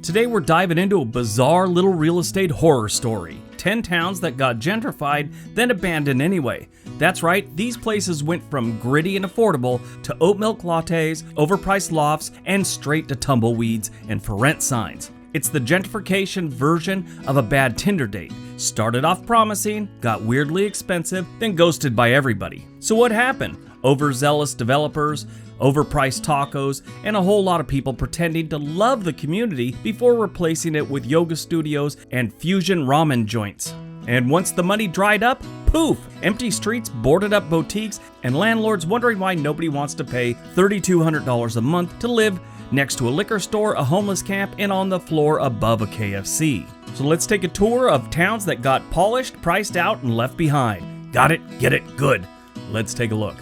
Today we're diving into a bizarre little real estate horror story. 10 towns that got gentrified, then abandoned anyway. That's right, these places went from gritty and affordable to oat-milk lattes, overpriced lofts, and straight to tumbleweeds and for rent signs. It's the gentrification version of a bad Tinder date. Started off promising, got weirdly expensive, then ghosted by everybody. So what happened? Overzealous developers, overpriced tacos, and a whole lot of people pretending to love the community before replacing it with yoga studios and fusion ramen joints. And once the money dried up, poof! Empty streets, boarded up boutiques, and landlords wondering why nobody wants to pay $3,200 a month to live next to a liquor store, a homeless camp, and on the floor above a KFC. So let's take a tour of towns that got polished, priced out, and left behind. Got it? Get it? Good. Let's take a look.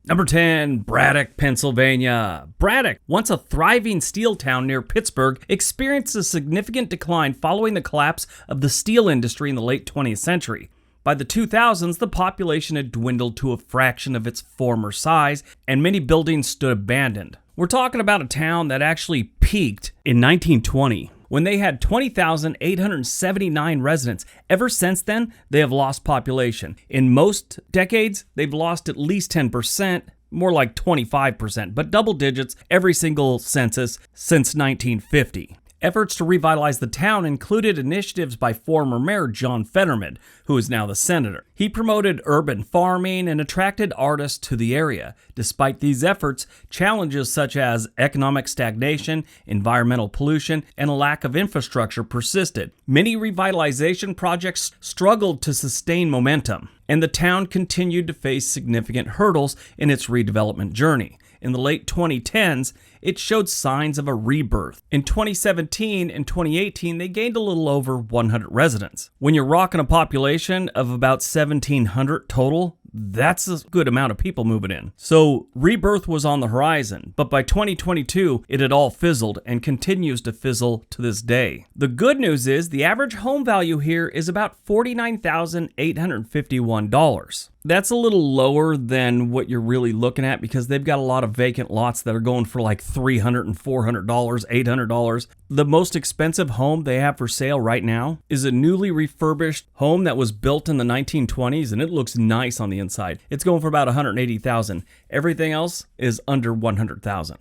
Number 10, Braddock, Pennsylvania. Braddock, once a thriving steel town near Pittsburgh, experienced a significant decline following the collapse of the steel industry in the late 20th century. By the 2000s, the population had dwindled to a fraction of its former size, and many buildings stood abandoned. We're talking about a town that actually peaked in 1920. When they had 20,879 residents. Ever since then, they have lost population. In most decades, they've lost at least 10%, more like 25%, but double digits every single census since 1950. Efforts to revitalize the town included initiatives by former Mayor John Fetterman, who is now the senator. He promoted urban farming and attracted artists to the area. Despite these efforts, challenges such as economic stagnation, environmental pollution, and a lack of infrastructure persisted. Many revitalization projects struggled to sustain momentum, and the town continued to face significant hurdles in its redevelopment journey. In the late 2010s, it showed signs of a rebirth. In 2017 and 2018, they gained a little over 100 residents. When you're rocking a population of about 1,700 total, that's a good amount of people moving in. So rebirth was on the horizon, but by 2022, it had all fizzled and continues to fizzle to this day. The good news is the average home value here is about $49,851. That's a little lower than what you're really looking at because they've got a lot of vacant lots that are going for like $300 and $400, $800. The most expensive home they have for sale right now is a newly refurbished home that was built in the 1920s, and it looks nice on the inside. It's going for about $180,000. Everything else is under $100,000.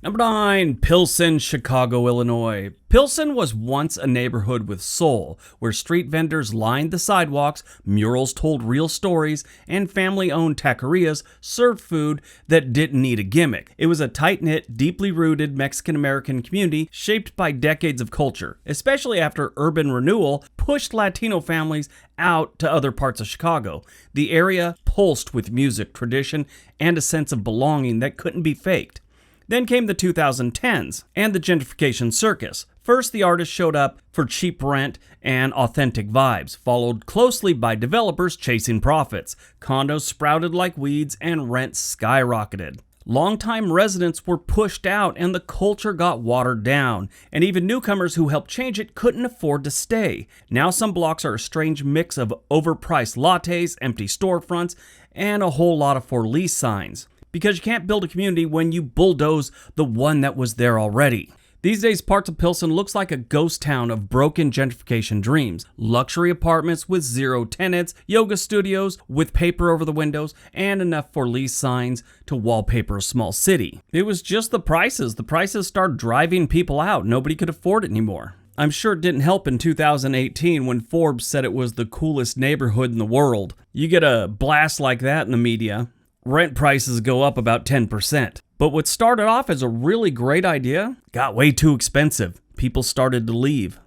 Number 9, Pilsen, Chicago, Illinois. Pilsen was once a neighborhood with soul, where street vendors lined the sidewalks, murals told real stories, and family-owned taquerias served food that didn't need a gimmick. It was a tight-knit, deeply rooted Mexican-American community shaped by decades of culture, especially after urban renewal pushed Latino families out to other parts of Chicago. The area pulsed with music, tradition, and a sense of belonging that couldn't be faked. Then came the 2010s and the gentrification circus. First, the artists showed up for cheap rent and authentic vibes, followed closely by developers chasing profits. Condos sprouted like weeds and rents skyrocketed. Longtime residents were pushed out and the culture got watered down, and even newcomers who helped change it couldn't afford to stay. Now some blocks are a strange mix of overpriced lattes, empty storefronts, and a whole lot of for lease signs. Because you can't build a community when you bulldoze the one that was there already. These days, parts of Pilsen looks like a ghost town of broken gentrification dreams. Luxury apartments with 0 tenants, yoga studios with paper over the windows, and enough for lease signs to wallpaper a small city. It was just the prices. The prices started driving people out. Nobody could afford it anymore. I'm sure it didn't help in 2018 when Forbes said it was the coolest neighborhood in the world. You get a blast like that in the media, rent prices go up about 10%. But what started off as a really great idea got way too expensive. People started to leave.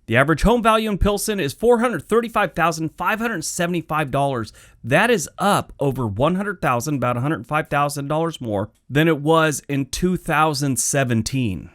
The average home value in Pilsen is $435,575. That is up over $100,000, about $105,000 more than it was in 2017.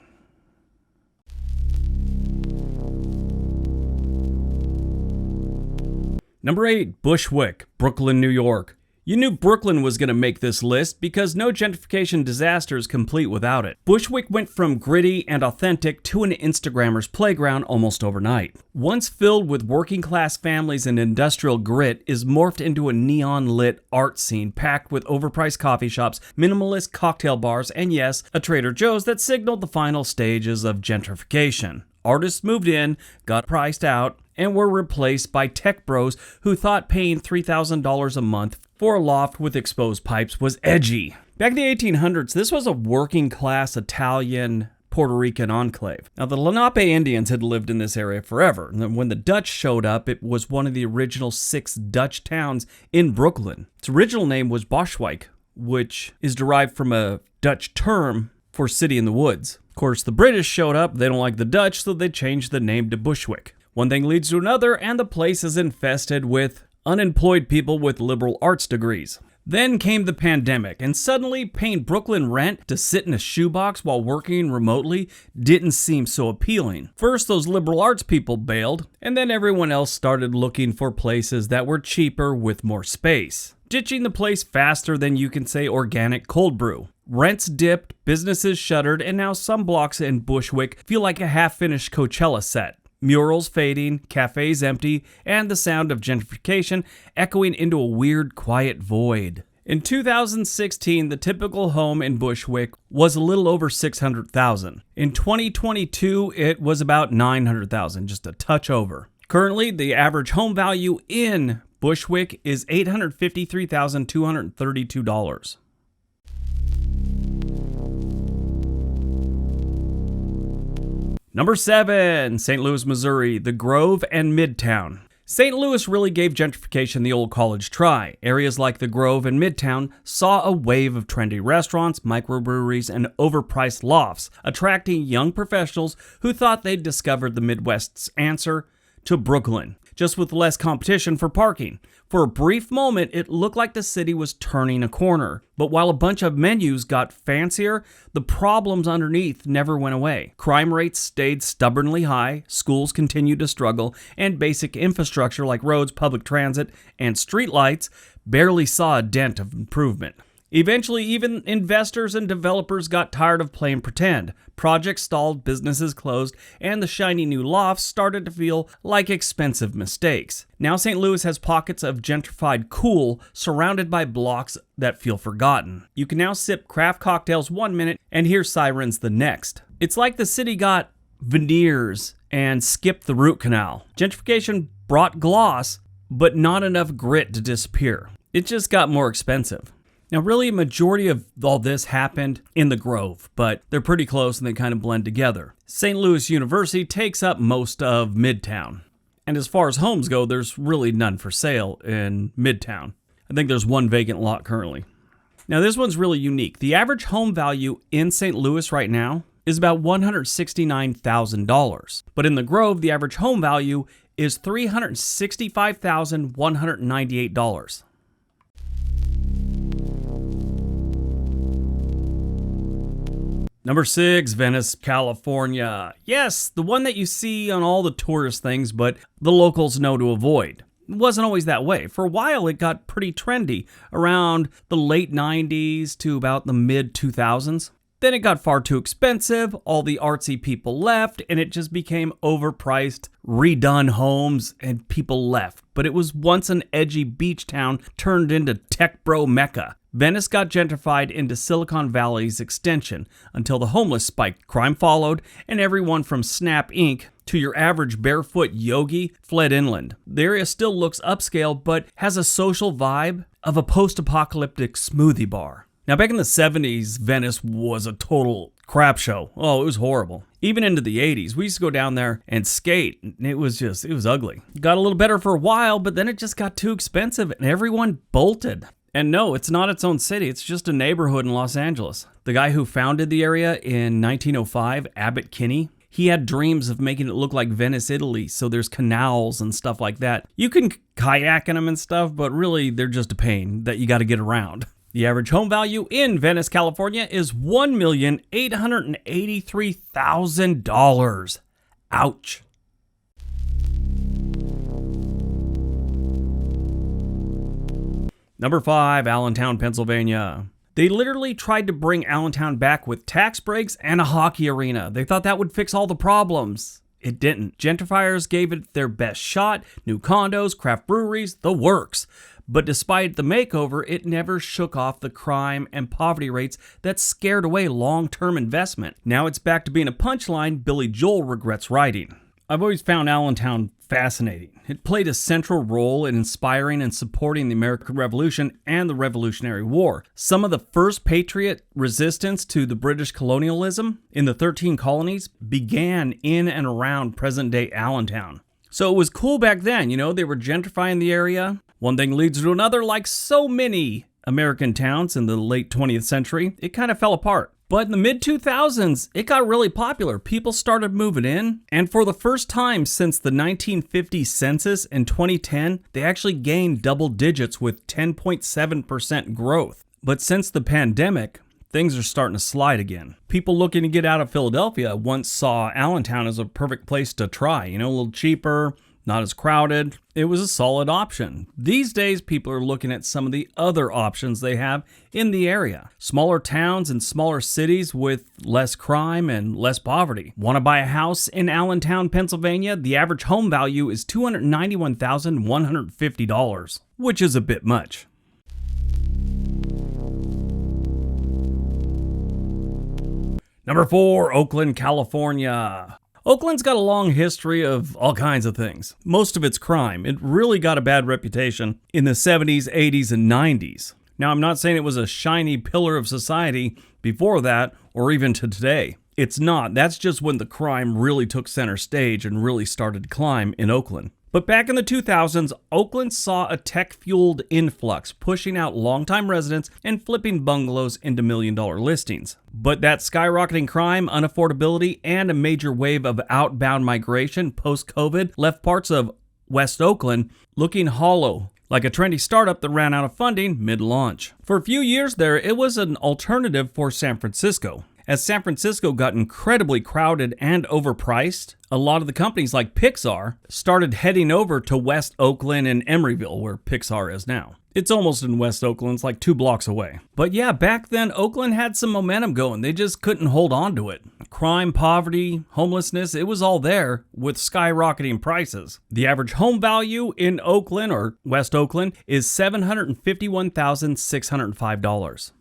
Number 8, Bushwick, Brooklyn, New York. You knew Brooklyn was going to make this list because no gentrification disaster is complete without it. Bushwick went from gritty and authentic to an Instagrammer's playground almost overnight. Once filled with working class families and industrial grit, is morphed into a neon-lit art scene packed with overpriced coffee shops, minimalist cocktail bars, and yes, a Trader Joe's that signaled the final stages of gentrification. Artists moved in, got priced out, and were replaced by tech bros who thought paying $3,000 a month for a loft with exposed pipes was edgy. Back in the 1800s, this was a working-class Italian Puerto Rican enclave. Now, the Lenape Indians had lived in this area forever, and when the Dutch showed up, it was one of the original 6 Dutch towns in Brooklyn. Its original name was Boschwijk, which is derived from a Dutch term for city in the woods. Of course, the British showed up, they don't like the Dutch, so they changed the name to Bushwick. One thing leads to another, and the place is infested with unemployed people with liberal arts degrees. Then came the pandemic, and suddenly paying Brooklyn rent to sit in a shoebox while working remotely didn't seem so appealing. First, those liberal arts people bailed, and then everyone else started looking for places that were cheaper with more space, ditching the place faster than you can say organic cold brew. Rents dipped, businesses shuttered, and now some blocks in Bushwick feel like a half-finished Coachella set. Murals fading, cafes empty, and the sound of gentrification echoing into a weird, quiet void. In 2016, the typical home in Bushwick was a little over $600,000. In 2022, it was about $900,000, just a touch over. Currently, the average home value in Bushwick is $853,232. Number 7, St. Louis, Missouri, the Grove and Midtown. St. Louis really gave gentrification the old college try. Areas like the Grove and Midtown saw a wave of trendy restaurants, microbreweries, and overpriced lofts, attracting young professionals who thought they'd discovered the Midwest's answer to Brooklyn, just with less competition for parking. For a brief moment, it looked like the city was turning a corner. But while a bunch of menus got fancier, the problems underneath never went away. Crime rates stayed stubbornly high, schools continued to struggle, and basic infrastructure like roads, public transit, and streetlights barely saw a dent of improvement. Eventually, even investors and developers got tired of playing pretend. Projects stalled, businesses closed, and the shiny new lofts started to feel like expensive mistakes. Now St. Louis has pockets of gentrified cool surrounded by blocks that feel forgotten. You can now sip craft cocktails one minute and hear sirens the next. It's like the city got veneers and skipped the root canal. Gentrification brought gloss, but not enough grit to disappear. It just got more expensive. Now, really, a majority of all this happened in the Grove, but they're pretty close and they kind of blend together. St. Louis University takes up most of Midtown. And as far as homes go, there's really none for sale in Midtown. I think there's one vacant lot currently. Now, this one's really unique. The average home value in St. Louis right now is about $169,000. But in the Grove, the average home value is $365,198. Number 6, Venice, California. Yes, the one that you see on all the tourist things, but the locals know to avoid. It wasn't always that way. For a while, it got pretty trendy, around the late 90s to about the mid-2000s. Then it got far too expensive, all the artsy people left, and it just became overpriced, redone homes, and people left. But it was once an edgy beach town turned into tech bro mecca. Venice got gentrified into Silicon Valley's extension until the homeless spiked. Crime followed, and everyone from Snap Inc. to your average barefoot yogi fled inland. The area still looks upscale, but has a social vibe of a post-apocalyptic smoothie bar. Now, back in the 70s, Venice was a total crap show. Oh, it was horrible. Even into the 80s, we used to go down there and skate. It was ugly. It got a little better for a while, but then it just got too expensive, and everyone bolted. And no, it's not its own city. It's just a neighborhood in Los Angeles. The guy who founded the area in 1905, Abbott Kinney, he had dreams of making it look like Venice, Italy, so there's canals and stuff like that. You can kayak in them and stuff, but really they're just a pain that you got to get around. The average home value in Venice, California is $1,883,000. Ouch. Number 5, Allentown, Pennsylvania. They literally tried to bring Allentown back with tax breaks and a hockey arena. They thought that would fix all the problems. It didn't. Gentrifiers gave it their best shot, new condos, craft breweries, the works. But despite the makeover, it never shook off the crime and poverty rates that scared away long-term investment. Now it's back to being a punchline Billy Joel regrets writing. I've always found Allentown fascinating. It played a central role in inspiring and supporting the American Revolution and the Revolutionary War. Some of the first patriot resistance to the British colonialism in the 13 colonies began in and around present-day Allentown. So it was cool back then, they were gentrifying the area. One thing leads to another, like so many American towns in the late 20th century, it kind of fell apart. But in the mid-2000s, it got really popular. People started moving in, and for the first time since the 1950 census in 2010, they actually gained double digits with 10.7% growth. But since the pandemic, things are starting to slide again. People looking to get out of Philadelphia once saw Allentown as a perfect place to try. A little cheaper, not as crowded. It was a solid option. These days, people are looking at some of the other options they have in the area. Smaller towns and smaller cities with less crime and less poverty. Want to buy a house in Allentown, Pennsylvania? The average home value is $291,150, which is a bit much. Number 4, Oakland, California. Oakland's got a long history of all kinds of things. Most of it's crime. It really got a bad reputation in the 70s, 80s, and 90s. Now, I'm not saying it was a shiny pillar of society before that or even to today. It's not. That's just when the crime really took center stage and really started to climb in Oakland. But back in the 2000s, Oakland saw a tech-fueled influx, pushing out longtime residents and flipping bungalows into million-dollar listings. But that skyrocketing crime, unaffordability, and a major wave of outbound migration post-COVID left parts of West Oakland looking hollow, like a trendy startup that ran out of funding mid-launch. For a few years there, it was an alternative for San Francisco. As San Francisco got incredibly crowded and overpriced, a lot of the companies like Pixar started heading over to West Oakland and Emeryville, where Pixar is now. It's almost in West Oakland, it's like 2 blocks away. But yeah, back then, Oakland had some momentum going. They just couldn't hold on to it. Crime, poverty, homelessness, it was all there with skyrocketing prices. The average home value in Oakland, or West Oakland, is $751,605.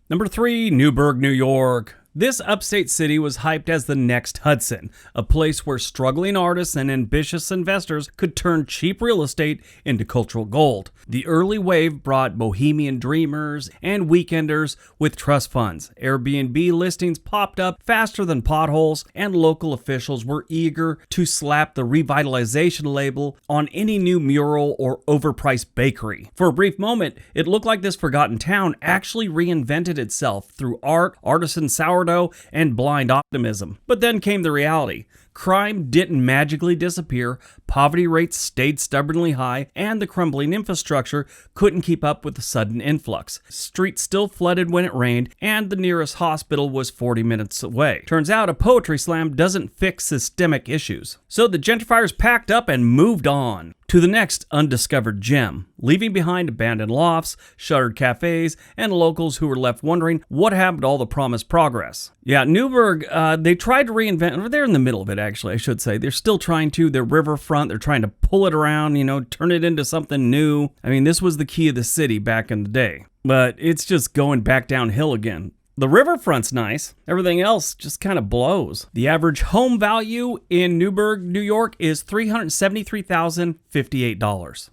Number 3, Newburgh, New York. This upstate city was hyped as the next Hudson, a place where struggling artists and ambitious investors could turn cheap real estate into cultural gold. The early wave brought bohemian dreamers and weekenders with trust funds. Airbnb listings popped up faster than potholes, and local officials were eager to slap the revitalization label on any new mural or overpriced bakery. For a brief moment, it looked like this forgotten town actually reinvented itself through art, artisan sourdough, and blind optimism. But then came the reality. Crime didn't magically disappear, poverty rates stayed stubbornly high, and the crumbling infrastructure couldn't keep up with the sudden influx. Streets still flooded when it rained, and the nearest hospital was 40 minutes away. Turns out a poetry slam doesn't fix systemic issues. So the gentrifiers packed up and moved on to the next undiscovered gem, leaving behind abandoned lofts, shuttered cafes, and locals who were left wondering what happened to all the promised progress. Yeah, Newburgh, they tried to reinvent, or they're in the middle of it actually, I should say. They're still trying to, their riverfront, they're trying to pull it around, turn it into something new. I mean, this was the key of the city back in the day, but it's just going back downhill again. The riverfront's nice. Everything else just kind of blows. The average home value in Newburgh, New York is $373,058.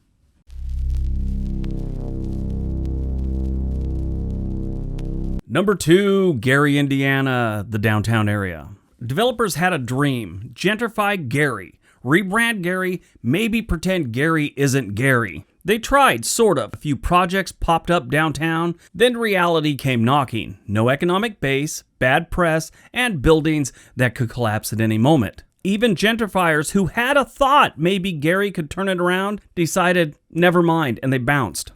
Number 2, Gary, Indiana, the downtown area. Developers had a dream. Gentrify Gary. Rebrand Gary, maybe pretend Gary isn't Gary. They tried, sort of. A few projects popped up downtown, then reality came knocking. No economic base, bad press, and buildings that could collapse at any moment. Even gentrifiers who had a thought maybe Gary could turn it around decided, never mind, and they bounced.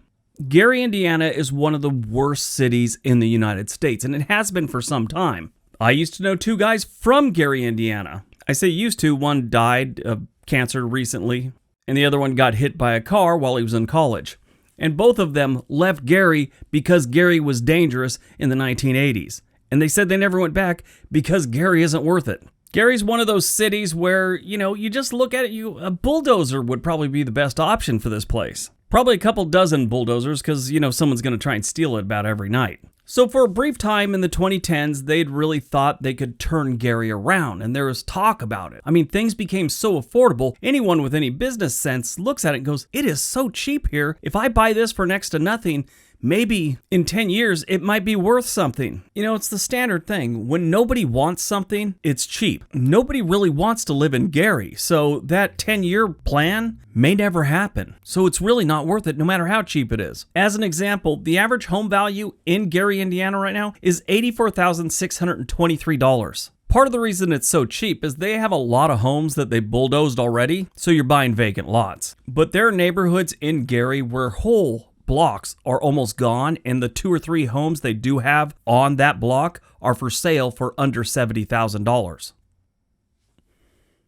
Gary, Indiana is one of the worst cities in the United States, and it has been for some time. I used to know 2 guys from Gary, Indiana. I say used to, one died of cancer recently, and the other one got hit by a car while he was in college. And both of them left Gary because Gary was dangerous in the 1980s. And they said they never went back because Gary isn't worth it. Gary's one of those cities where, you just look at it, a bulldozer would probably be the best option for this place. Probably a couple dozen bulldozers because, someone's going to try and steal it about every night. So for a brief time in the 2010s, they'd really thought they could turn Gary around, and there was talk about it. I mean, things became so affordable, anyone with any business sense looks at it and goes, it is so cheap here. If I buy this for next to nothing, maybe in 10 years, it might be worth something. It's the standard thing. When nobody wants something, it's cheap. Nobody really wants to live in Gary, so that 10-year plan may never happen. So it's really not worth it, no matter how cheap it is. As an example, the average home value in Gary, Indiana right now is $84,623. Part of the reason it's so cheap is they have a lot of homes that they bulldozed already, so you're buying vacant lots. But there are neighborhoods in Gary where whole blocks are almost gone, and the 2 or 3 homes they do have on that block are for sale for under $70,000.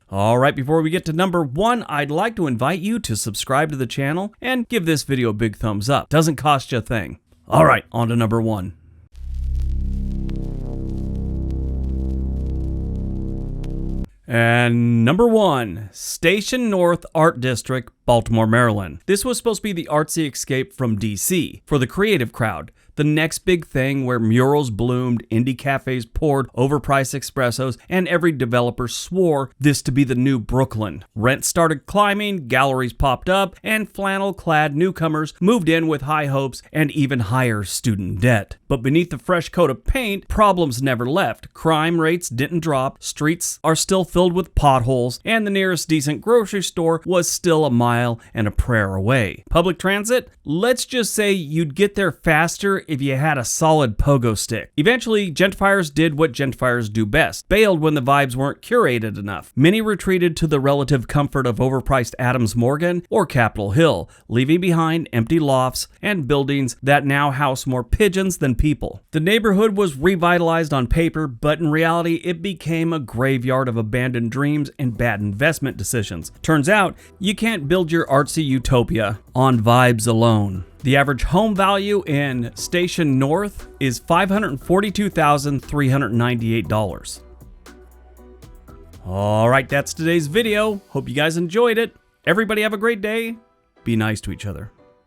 All right, before we get to number 1, I'd like to invite you to subscribe to the channel and give this video a big thumbs up. Doesn't cost you a thing. All right, on to number 1. And number 1, Station North Art District, Baltimore, Maryland. This was supposed to be the artsy escape from DC for the creative crowd. The next big thing where murals bloomed, indie cafes poured overpriced espressos, and every developer swore this to be the new Brooklyn. Rents started climbing, galleries popped up, and flannel-clad newcomers moved in with high hopes and even higher student debt. But beneath the fresh coat of paint, problems never left. Crime rates didn't drop, streets are still filled with potholes, and the nearest decent grocery store was still a mile and a prayer away. Public transit? Let's just say you'd get there faster if you had a solid pogo stick. Eventually, gentrifiers did what gentrifiers do best, bailed when the vibes weren't curated enough. Many retreated to the relative comfort of overpriced Adams Morgan or Capitol Hill, leaving behind empty lofts and buildings that now house more pigeons than people. The neighborhood was revitalized on paper, but in reality, it became a graveyard of abandoned dreams and bad investment decisions. Turns out, you can't build your artsy utopia on vibes alone. The average home value in Station North is $542,398. All right, that's today's video. Hope you guys enjoyed it. Everybody have a great day. Be nice to each other.